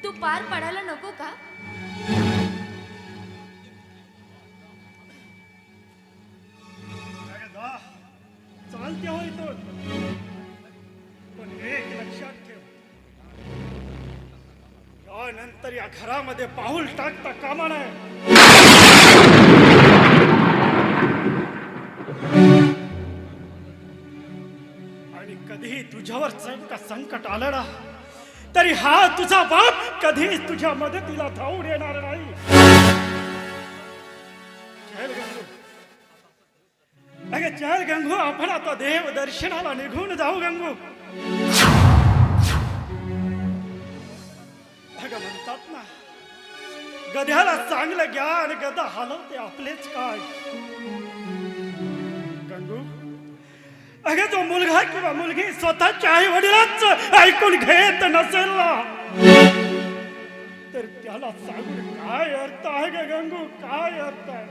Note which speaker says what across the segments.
Speaker 1: तू पार पडायला नको का?
Speaker 2: चालते हो इथून, पण एक लक्षात ठेव, यानंतर या घरामध्ये पाऊल टाकता कामा नये. आणि कधीही तुझ्यावर संकट आलं ना, तरी हा तुझा बाप कधीच तुझ्या मदतीला धावून येणार नाही. चल गंगू, अगे चल गंगू, आपण आता देव दर्शनाला निघून जाऊ. गंगू, अगं म्हणतात ना, गध्याला चांगलं ज्ञान गदा हलवते आपलेच काय. गंगू, अगे जो मुलगा किंवा मुलगी स्वतःच्या आई वडिलांच ऐकून घेत नसेल ना, तर त्याला सांगून काय अर्थ आहे ग गंगू, काय अर्थ आहे.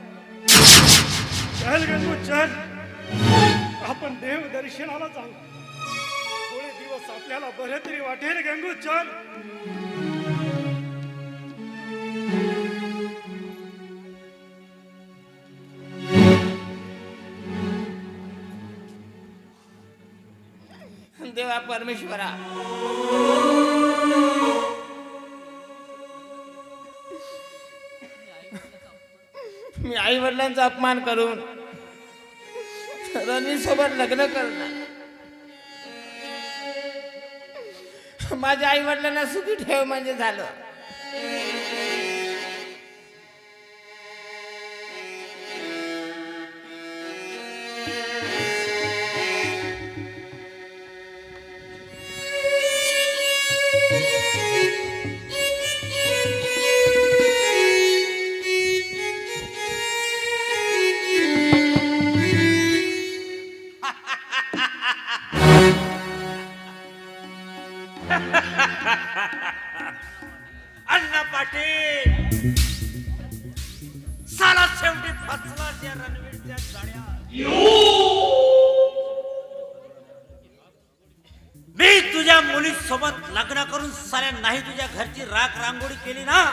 Speaker 2: चल गंगू चल, आपण देव दर्शनाला जाऊ. थोडे दिवस आपल्याला बरे तरी वाटेल. गंगू चल.
Speaker 3: देवा परमेश्वरा, मी आई वडिलांचा अपमान करून रणवीर सोबत लग्न करणार. माझ्या आई वडिलांना सुखी ठेव म्हणजे झालं. अण्णा पाटील साला शेवटी फसला त्या रणवीरच्या जाळ्यात. मी तुझ्या मुलीसोबत लग्न करून साऱ्या नाही तुझ्या घरची राख रांगोळी केली ना,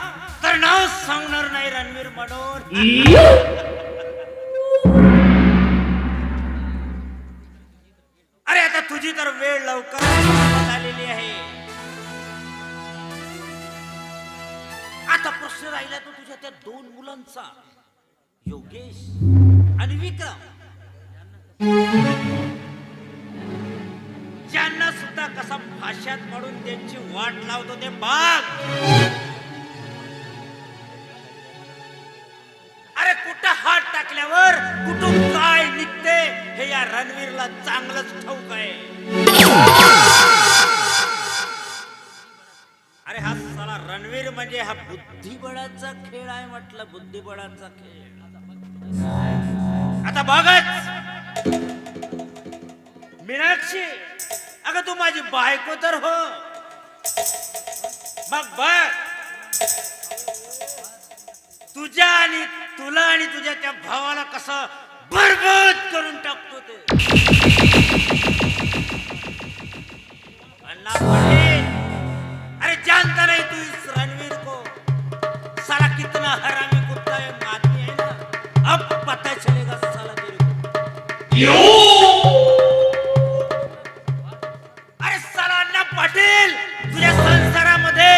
Speaker 3: तर नाव सांगणार नाही रणवीर म्हणून. अरे आता तुझी तर वेळ लवकर आलेली आहे. आता प्रश्न राहिला तो तुझ्या त्या दोन मुलांचा, योगेश आणि विक्रम, ज्यांना सुद्धा कसा फाशात पडून त्यांची वाट लावतो ते बाग. अरे कुठं हात टाकल्यावर कुठून काय निघते हे या रणवीरला चांगलंच ठाऊक आहे. अरे हा साला रणवीर म्हणजे हा बुद्धिबळाचा खेळ आहे म्हटलं, बुद्धिबळाचा खेळ. आता बघच मीनाक्षी, अगं तू माझी बायको तर हो, मग बघ तुझ्या आणि तुला आणि तुझ्या त्या भावाला कसं बरबाद करून टाकतो ते. अण्णा पाटील, अरे जानता नहीं तू इस रणवीर को, साला कितना हरामी कुत्ता है, आदमी है ना, अब पता चलेगा साला तेरे को. अरे साला अण्णा पाटील, तुझ्या संसारामध्ये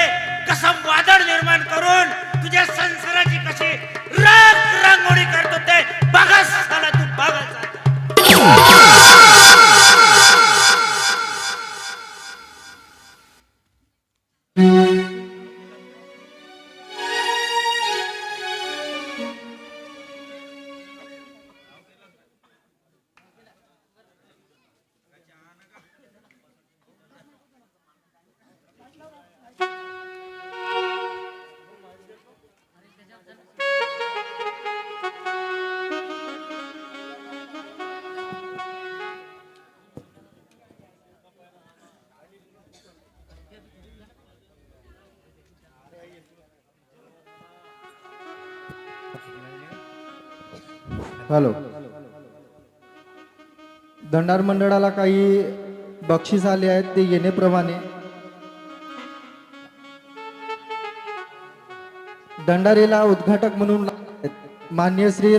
Speaker 3: कसं वादळ निर्माण करून तुझ्या संसाराची कशी राख रांगोळी करतो ते बघा साला, तू बघा.
Speaker 4: हॅलो, दंडार मंडळाला काही बक्षीस आले आहेत, ते येण्याप्रमाणे दंडारीला उद्घाटक म्हणून मान्य श्री